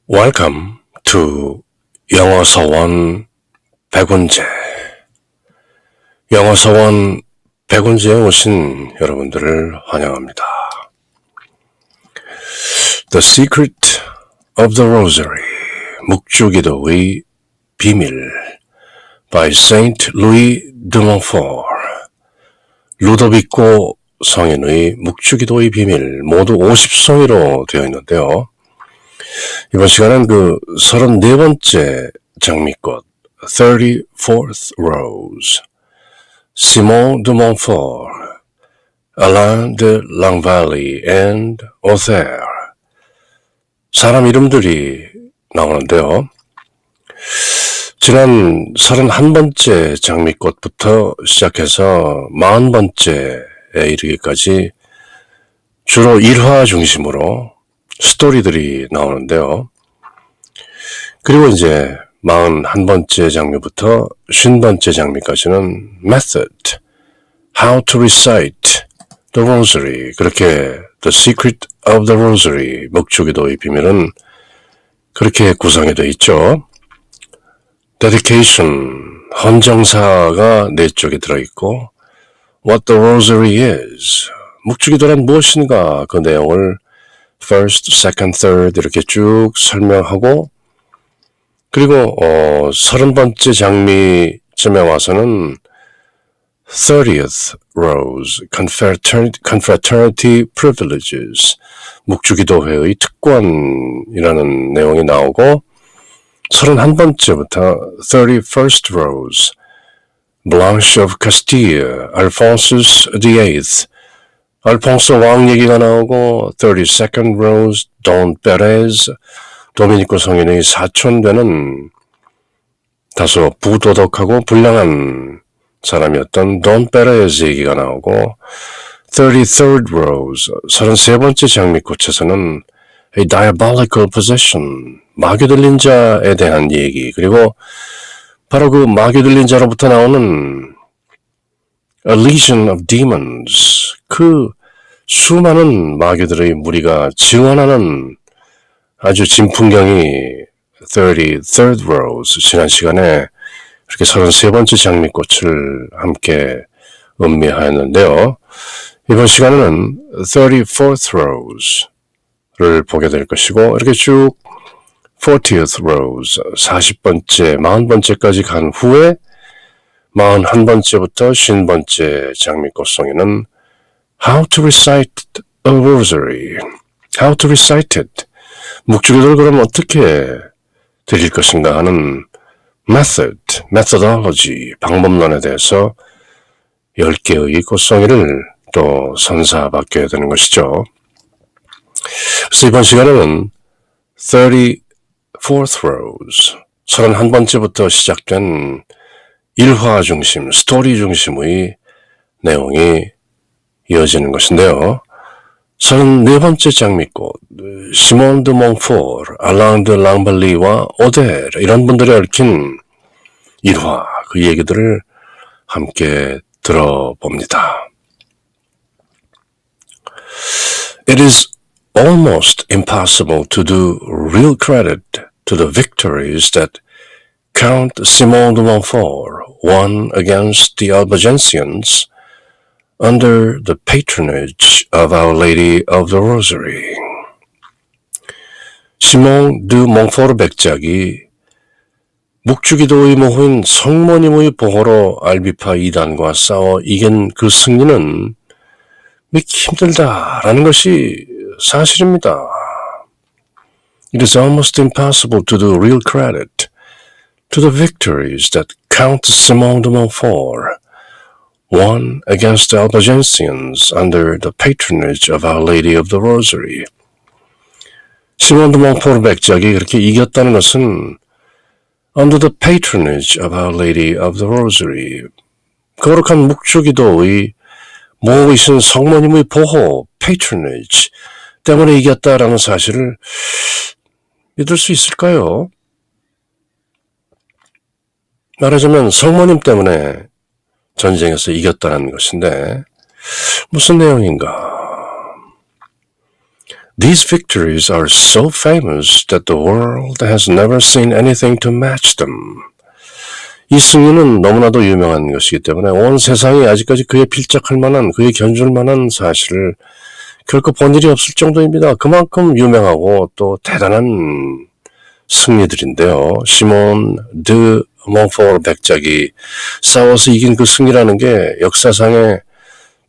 Welcome to 영어서원 백운제. 영어서원 백운제에 오신 여러분들을 환영합니다. The Secret of the Rosary, 묵주기도의 비밀 by Saint Louis de Montfort. 루도비코 성인의 묵주기도의 비밀 모두 50송이로 되어 있는데요. 이번 시간은 34번째 장미꽃, 34th Rose, Simon de Montfort, Alain de Lanvaly and Othere. 사람 이름들이 나오는데요. 지난 31번째 장미꽃부터 시작해서 40번째에 이르기까지 주로 일화 중심으로 스토리들이 나오는데요. 그리고 이제 41번째 장미부터 50번째 장미까지는 method, how to recite the rosary, 그렇게 the secret of the rosary, 묵주기도의 비밀은 그렇게 구성이 되어 있죠. dedication, 헌정사가 4쪽에 들어있고 what the rosary is, 묵주기도란 무엇인가 그 내용을 first, second, third 이렇게 쭉 설명하고 그리고 30번째 장미쯤에 와서는 30th Rose, Confraternity Privileges, 묵주기도회의 특권이라는 내용이 나오고 31번째부터 31st Rose, Blanche of Castile, Alphonsus VIII, 알퐁소 왕 얘기가 나오고 32nd Rose, Don Perez, 도미니코 성인의 사촌 되는 다소 부도덕하고 불량한 사람이었던 Don Perez 얘기가 나오고 33rd Rose, 33번째 장미꽃에서는 A Diabolical Possession, 마귀 들린 자에 대한 얘기, 그리고 바로 그 마귀 들린 자로부터 나오는 A Legion of Demons, 그 수많은 마귀들의 무리가 증언하는 아주 진풍경이 33rd Rose, 지난 시간에 이렇게 33번째 장미꽃을 함께 음미하였는데요. 이번 시간에는 34th Rose를 보게 될 것이고 이렇게 쭉 40th Rose, 40번째, 40번째까지 간 후에 41번째부터 50번째 장미꽃송이는 How to recite a rosary, How to recite it, 묵주기도를 그럼 어떻게 드릴 것인가 하는 method, methodology, 방법론에 대해서 10개의 꽃송이를 또 선사받게 되는 것이죠. 그래서 이번 시간에는 34th Rose, 31번째부터 시작된 일화 중심, 스토리 중심의 내용이 이어지는 것인데요. 34번째 장미꽃, 시몬 드 몽포르, 알랑 드 랑발리와 오델, 이런 분들이 얽힌 일화, 그 얘기들을 함께 들어봅니다. It is almost impossible to do real credit to the victories that Count Simon de Montfort won against the Albigensians under the patronage of Our Lady of the Rosary. 시몬 드 몽포르 백작이 묵주기도의 모후인 성모님의 보호로 알비파 이단과 싸워 이긴 그 승리는 믿기 힘들다라는 것이 사실입니다. It is almost impossible to do real credit to the victories that Count Simon de Montfort won against the Albigensians under the patronage of Our Lady of the Rosary. 시몬 드 몽포르 백작이 그렇게 이겼다는 것은 under the patronage of Our Lady of the Rosary, 거룩한 묵주기도의 모으신 성모님의 보호, patronage 때문에 이겼다라는 사실을 믿을 수 있을까요? 말하자면 성모님 때문에 전쟁에서 이겼다는 것인데 무슨 내용인가? These victories are so famous that the world has never seen anything to match them. 이 승리는 너무나도 유명한 것이기 때문에 온 세상이 아직까지 그에 필적할 만한, 그에 견줄 만한 사실을 결코 본 일이 없을 정도입니다. 그만큼 유명하고 또 대단한 승리들인데요. 시몬 드 몽포르 백작이 싸워서 이긴 그 승리라는 게 역사상에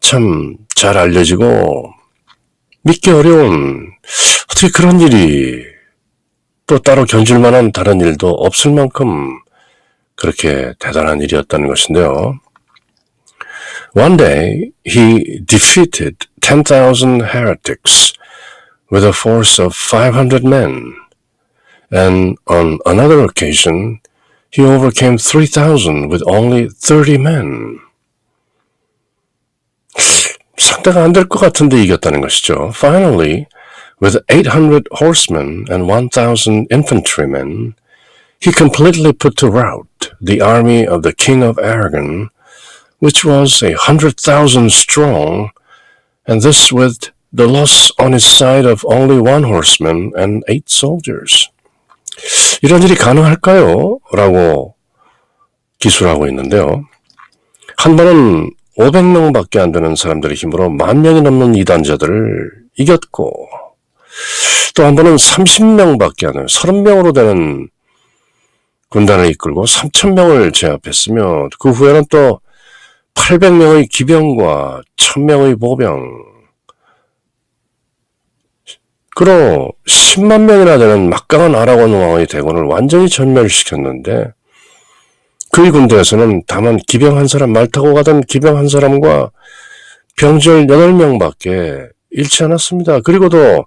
참 잘 알려지고 믿기 어려운, 어떻게 그런 일이 또 따로 견줄 만한 다른 일도 없을 만큼 그렇게 대단한 일이었다는 것인데요. One day he defeated 10,000 heretics with a force of 500 men, and on another occasion he overcame 3,000 with only 30 men. 상대가 안 될 것 같은데 이겼다는 것이죠. Finally, with 800 horsemen and 1,000 infantrymen, he completely put to rout the army of the king of Aragon, which was 100,000 strong, and this with the loss on his side of only 1 horseman and 8 soldiers. 이런 일이 가능할까요? 라고 기술하고 있는데요. 한 번은 500명밖에 안 되는 사람들의 힘으로 10,000명이 넘는 이단자들을 이겼고, 또 한 번은 30명밖에 안 되는 30명으로 되는 군단을 이끌고 3,000명을 제압했으며, 그 후에는 또 800명의 기병과 1,000명의 보병, 그로 10만 명이나 되는 막강한 아라곤 왕의 대군을 완전히 전멸시켰는데, 그의 군대에서는 다만 기병 한 사람, 말 타고 가던 기병 한 사람과 병졸 8명밖에 잃지 않았습니다. 그리고도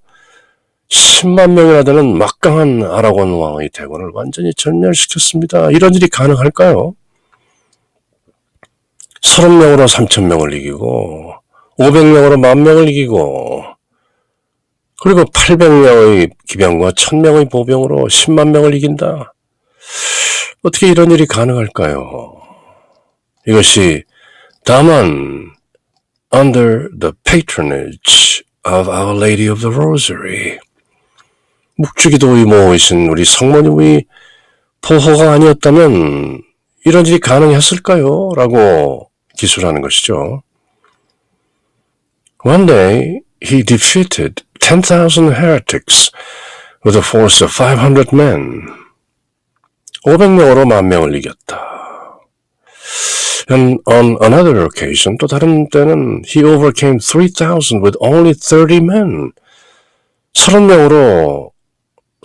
10만 명이나 되는 막강한 아라곤 왕의 대군을 완전히 전멸시켰습니다. 이런 일이 가능할까요? 30명으로 3,000명을 이기고 500명으로 10,000명을 이기고, 그리고 800명의 기병과 1,000명의 보병으로 10만 명을 이긴다. 어떻게 이런 일이 가능할까요? 이것이 다만 under the patronage of Our Lady of the Rosary, 묵주기도의 모이신 우리 성모님의 보호가 아니었다면 이런 일이 가능했을까요? 라고 기술하는 것이죠. One day he defeated 10,000 heretics with a force of 500 men. 500명으로 10,000명을 이겼다. And on another occasion, 또 다른 때는 he overcame 3,000 with only 30 men. 30명으로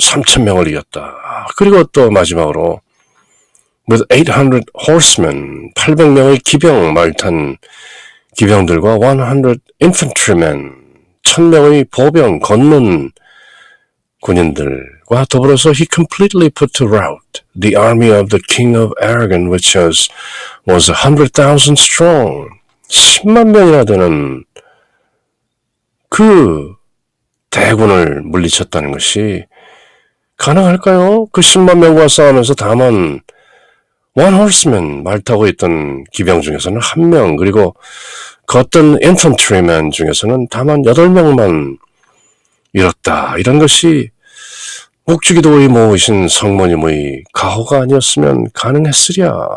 3,000명을 이겼다. 그리고 또 마지막으로 with 800 horsemen, 800명의 기병, 말탄 기병들과 100 infantrymen, 1,000명의 보병, 걷는 군인들과 더불어서 he completely put to rout the army of the king of Aragon, which was 100,000 strong. 10만 명이나 되는 그 대군을 물리쳤다는 것이 가능할까요? 그 10만 명과 싸우면서 다만 1 horseman, 말 타고 있던 기병 중에서는 1명, 그리고 걷던 infantryman 중에서는 다만 8명만 잃었다. 이런 것이 묵주기도의 모으신 성모님의 가호가 아니었으면 가능했으랴.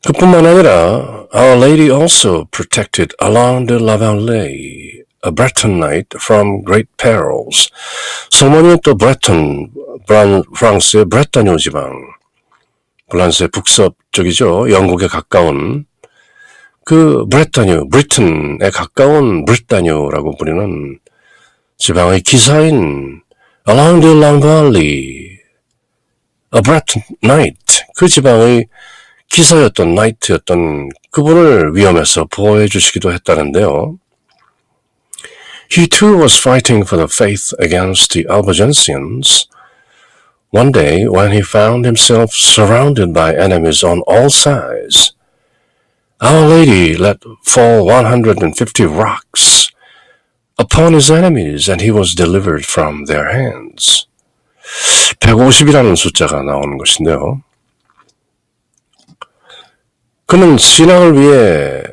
그뿐만 아니라 Our Lady also protected Alain de la Vallée, a Breton knight, from great perils. 성모님은 또 브레톤, 프랑스의 브레타뉴 지방, 프랑스의 북서 쪽이죠. 영국에 가까운 그 브레타뉴, 브리튼에 가까운 브리타뉴라고 부르는 지방의 기사인 Alain de la Vallée, a Breton knight, 그 지방의 기사였던 나이트였던 그분을 위험에서 보호해 주시기도 했다는데요. He too was fighting for the faith against the Albigensians. One day, when he found himself surrounded by enemies on all sides, Our Lady let fall 150 rocks upon his enemies, and he was delivered from their hands. 150이라는 숫자가 나오는 것인데요. 그는 신앙을 위해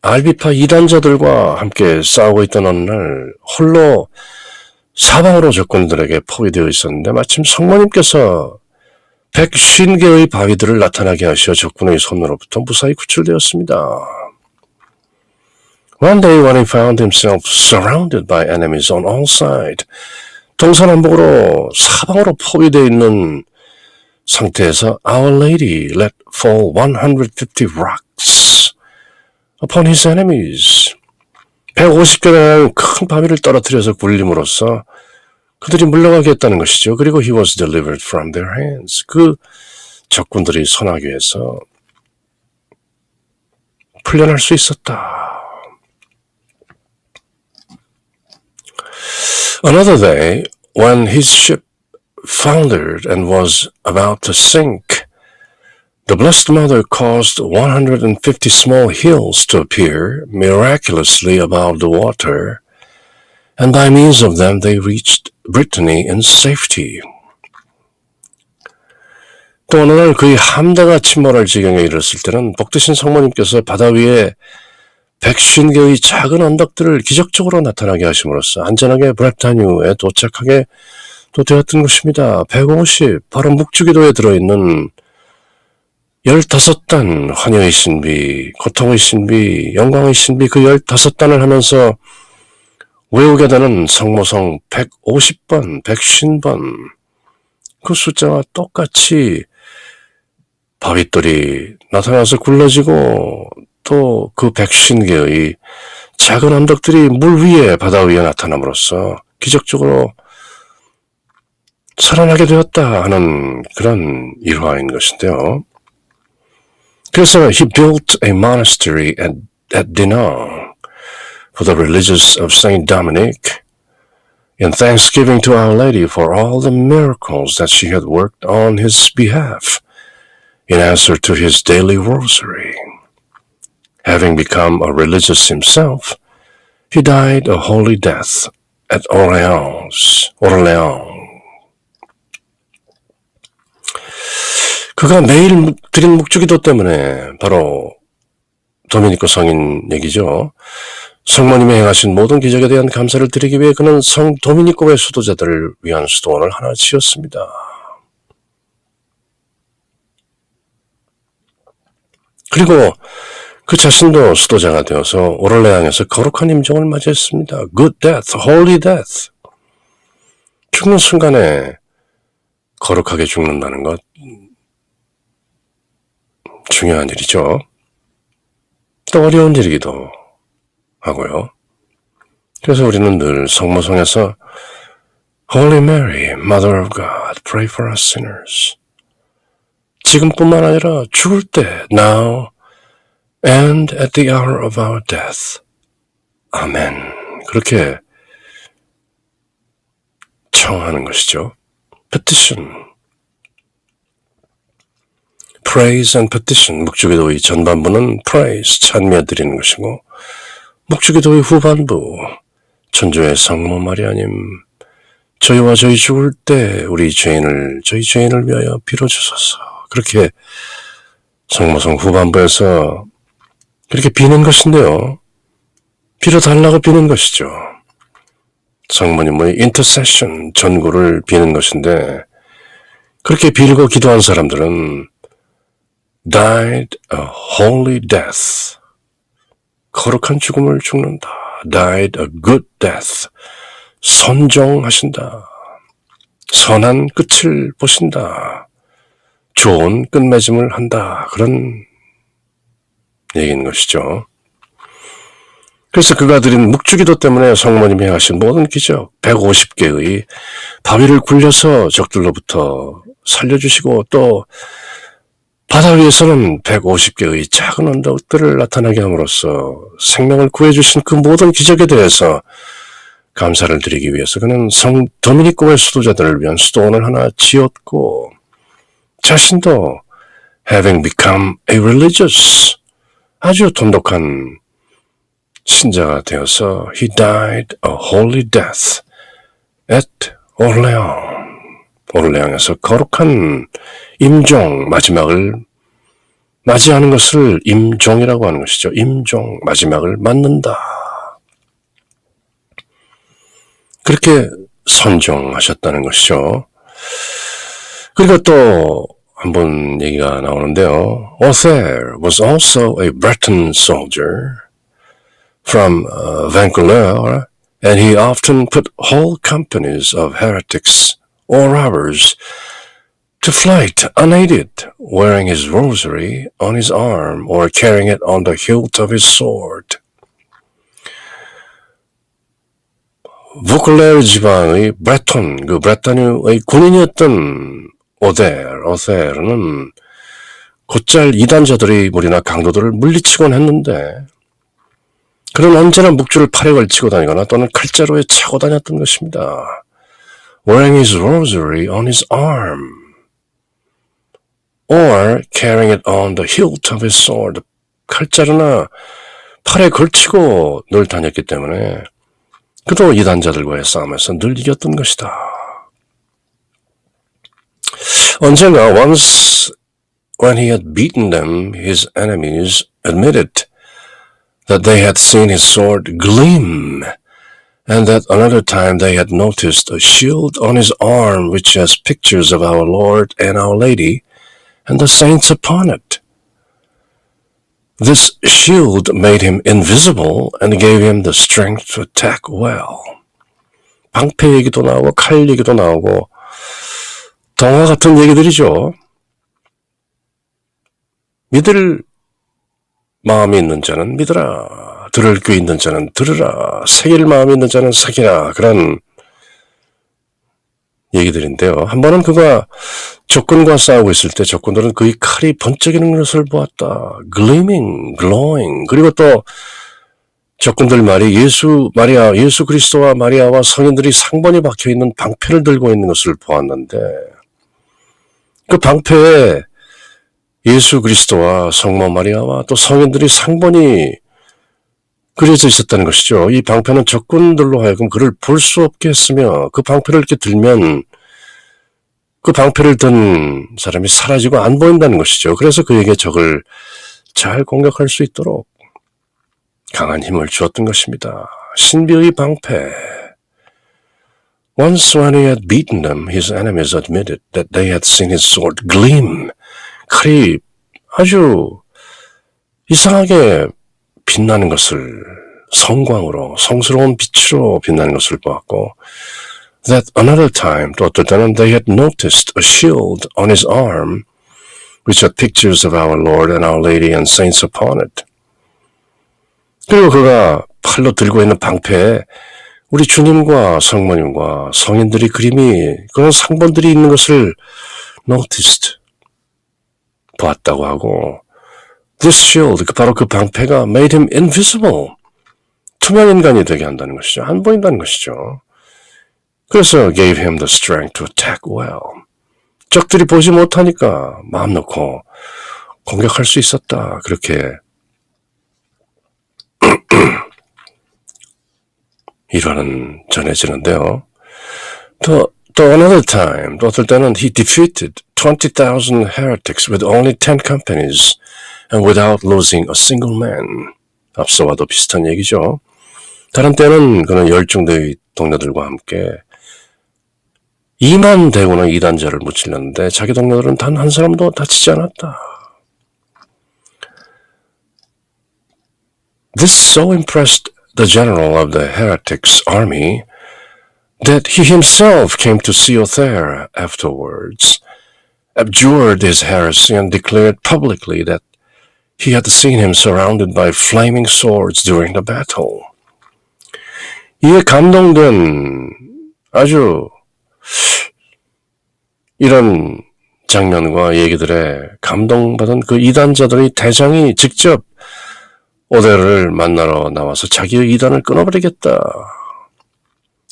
알비파 이단자들과 함께 싸우고 있던 어느 날 홀로 사방으로 적군들에게 포위되어 있었는데 마침 성모님께서 150개의 바위들을 나타나게 하시어 적군의 손으로부터 무사히 구출되었습니다. One day when he found himself surrounded by enemies on all sides, 동서남북으로 사방으로 포위되어 있는 상태에서 Our Lady let fall 150 rocks upon his enemies. 150개의 큰 바위를 떨어뜨려서 굴림으로써 그들이 물러가게 했다는 것이죠. 그리고 he was delivered from their hands. 그 적군들이 선하교에서 풀려날 수 있었다. Another day, when his ship foundered and was about to sink, the Blessed Mother caused 150 small hills to appear miraculously above the water, and by means of them they reached Brittany in safety. 또 어느 날 그의 함대가 침몰할 지경에 이르렀을 때는 복되신 성모님께서 바다 위에 150개의 작은 언덕들을 기적적으로 나타나게 하심으로써 안전하게 브레타뉴에 도착하게 또 되었던 것입니다. 150, 바로 묵주기도에 들어있는 15단 환희의 신비, 고통의 신비, 영광의 신비 그 15단을 하면서 외우게 되는 성모성 150번, 150번 그 숫자와 똑같이 바위돌이 나타나서 굴러지고 또 그 150개의 작은 언덕들이 물 위에 바다 위에 나타남으로써 기적적으로 살아나게 되었다 하는 그런 일화인 것인데요. 그래서 he built a monastery at Dinant for the religious of Saint Dominic in thanksgiving to Our Lady for all the miracles that she had worked on his behalf in answer to his daily rosary. Having become a religious himself, he died a holy death at Orléans. 그가 매일 드린 묵주기도 때문에 바로 도미니코 성인 얘기죠. 성모님이 행하신 모든 기적에 대한 감사를 드리기 위해 그는 성 도미니코의 수도자들을 위한 수도원을 하나 지었습니다. 그리고 그 자신도 수도자가 되어서 오를레앙에서 거룩한 임종을 맞이했습니다. Good death, holy death. 죽는 순간에 거룩하게 죽는다는 것 중요한 일이죠. 또 어려운 일이기도 하고요. 그래서 우리는 늘 성모성에서 Holy Mary, Mother of God, pray for us sinners. 지금뿐만 아니라 죽을 때, now and at the hour of our death. 아멘. 그렇게 청하는 것이죠. petition. praise and petition. 묵주기도의 전반부는 praise, 찬미해 드리는 것이고 묵주기도의 후반부, 천주의 성모 마리아님, 저희와 저희 죽을 때 저희 죄인을 위하여 빌어주소서. 그렇게 성모성 후반부에서 그렇게 비는 것인데요. 빌어달라고 비는 것이죠. 성모님의 intercession, 전구를 비는 것인데 그렇게 빌고 기도한 사람들은 died a holy death. 거룩한 죽음을 죽는다. died a good death. 선종하신다. 선한 끝을 보신다. 좋은 끝맺음을 한다. 그런 얘기인 것이죠. 그래서 그가 드린 묵주기도 때문에 성모님이 하신 모든 기적, 150개의 바위를 굴려서 적들로부터 살려주시고 또 바다 위에서는 150개의 작은 언덕들을 나타나게 함으로써 생명을 구해주신 그 모든 기적에 대해서 감사를 드리기 위해서 그는 성 도미니코의 수도자들을 위한 수도원을 하나 지었고 자신도 having become a religious, 아주 돈독한 신자가 되어서 he died a holy death at 오를레앙에서 거룩한 임종 마지막을 맞이하는 것을 임종이라고 하는 것이죠. 임종, 마지막을 맞는다. 그렇게 선종하셨다는 것이죠. 그리고 또 한 번 얘기가 나오는데요. Othere was also a Breton soldier from Vaucouleurs, and he often put whole companies of heretics or robbers to flight unaided, wearing his rosary on his arm or carrying it on the hilt of his sword. 부클레르 지방의 브레톤, 그 브레타뉴의 군인이었던 오데르는 곧잘 이단자들의 무리나 강도들을 물리치곤 했는데 그는 언제나 묵주를 팔에 걸치고 다니거나 또는 칼자루에 차고 다녔던 것입니다. Wearing his rosary on his arm or carrying it on the hilt of his sword. 칼자루나 팔에 걸치고 늘 다녔기 때문에 그도 이단자들과의 싸움에서 늘 이겼던 것이다. 언젠가 once when he had beaten them, his enemies admitted that they had seen his sword gleam, and that another time they had noticed a shield on his arm which has pictures of our Lord and our Lady and the saints upon it. This shield made him invisible and gave him the strength to attack well. 방패 얘기도 나오고 칼 얘기도 나오고 동화 같은 얘기들이죠. 믿을 마음이 있는 자는 믿으라. 들을 귀 있는 자는 들으라. 새길 마음이 있는 자는 새기라. 그런 얘기들인데요. 한 번은 그가 적군과 싸우고 있을 때 적군들은 그의 칼이 번쩍이는 것을 보았다. gleaming, glowing. 그리고 또 적군들 말이 예수 그리스도와 마리아와 성인들이 상번이 박혀있는 방패를 들고 있는 것을 보았는데 그 방패에 예수 그리스도와 성모 마리아와 또 성인들이 상번이 그려져 있었다는 것이죠. 이 방패는 적군들로 하여금 그를 볼 수 없게 했으며 그 방패를 이렇게 들면 그 방패를 든 사람이 사라지고 안 보인다는 것이죠. 그래서 그에게 적을 잘 공격할 수 있도록 강한 힘을 주었던 것입니다. 신비의 방패. Once when he had beaten them, his enemies admitted that they had seen his sword gleam. 칼이 아주 이상하게 빛나는 것을 성광으로 성스러운 빛으로 빛나는 것을 보았고 that another time 또 어떨 때는 they had noticed a shield on his arm which had pictures of our Lord and our Lady and saints upon it. 그리고 그가 팔로 들고 있는 방패에 우리 주님과 성모님과 성인들이 그림이 그런 상본들이 있는 것을 noticed 보았다고 하고 This shield, 바로 그 방패가 made him invisible. 투명인간이 되게 한다는 것이죠. 안 보인다는 것이죠. 그래서 gave him the strength to attack well. 적들이 보지 못하니까 마음 놓고 공격할 수 있었다. 그렇게 일화는 전해지는데요. 또 another time, 또 어떨 때는 he defeated 20,000 heretics with only 10 companies and without losing a single man. 앞서와도 비슷한 얘기죠. 다른 때는 그는 열중대의 동료들과 함께 2만 대군의 이단자를 무찔렀는데 자기 동료들은 단 한 사람도 다치지 않았다. This so impressed the general of the heretics army that he himself came to see Othere afterwards, abjured his heresy and declared publicly that he had seen him surrounded by flaming swords during the battle. 이에 감동된 아주 이런 장면과 얘기들에 감동받은 그 이단자들의 대장이 직접 오데르를 만나러 나와서 자기의 이단을 끊어버리겠다.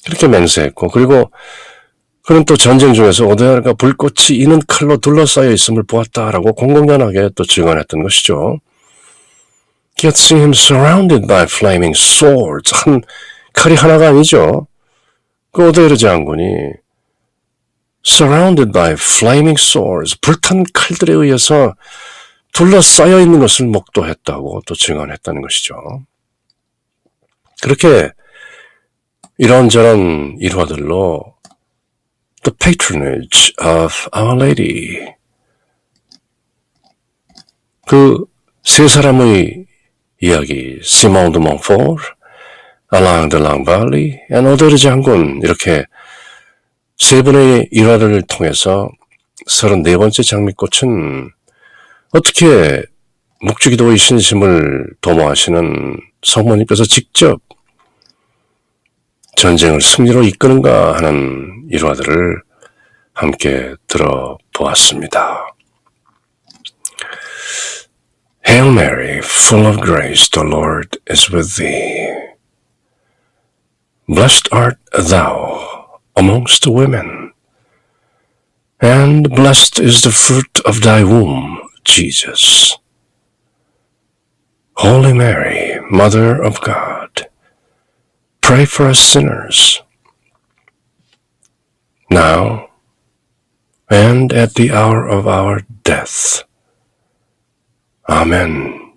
그렇게 맹세했고 그리고 그는 또 전쟁 중에서 오데르가 불꽃이 이는 칼로 둘러싸여 있음을 보았다라고 공공연하게 또 증언했던 것이죠. He had seen him surrounded by flaming swords. 칼이 하나가 아니죠. 그 오데르 장군이 surrounded by flaming swords. 불탄 칼들에 의해서 둘러싸여 있는 것을 목도했다고 또 증언했다는 것이죠. 그렇게 이런저런 일화들로 The patronage of Our Lady, 그 세 사람의 이야기, 시몬 드 몬포르, 알랑 드 랑발리, 오데르 장군, 이렇게 세 분의 일화를 통해서 34번째 장미꽃은 어떻게 묵주기도의 신심을 도모하시는 성모님께서 직접 전쟁을 승리로 이끄는가 하는 일화들을 함께 들어보았습니다. Hail Mary, full of grace, the Lord is with thee. Blessed art thou amongst women, and blessed is the fruit of thy womb, Jesus. Holy Mary, Mother of God, pray for us sinners, now and at the hour of our death. Amen.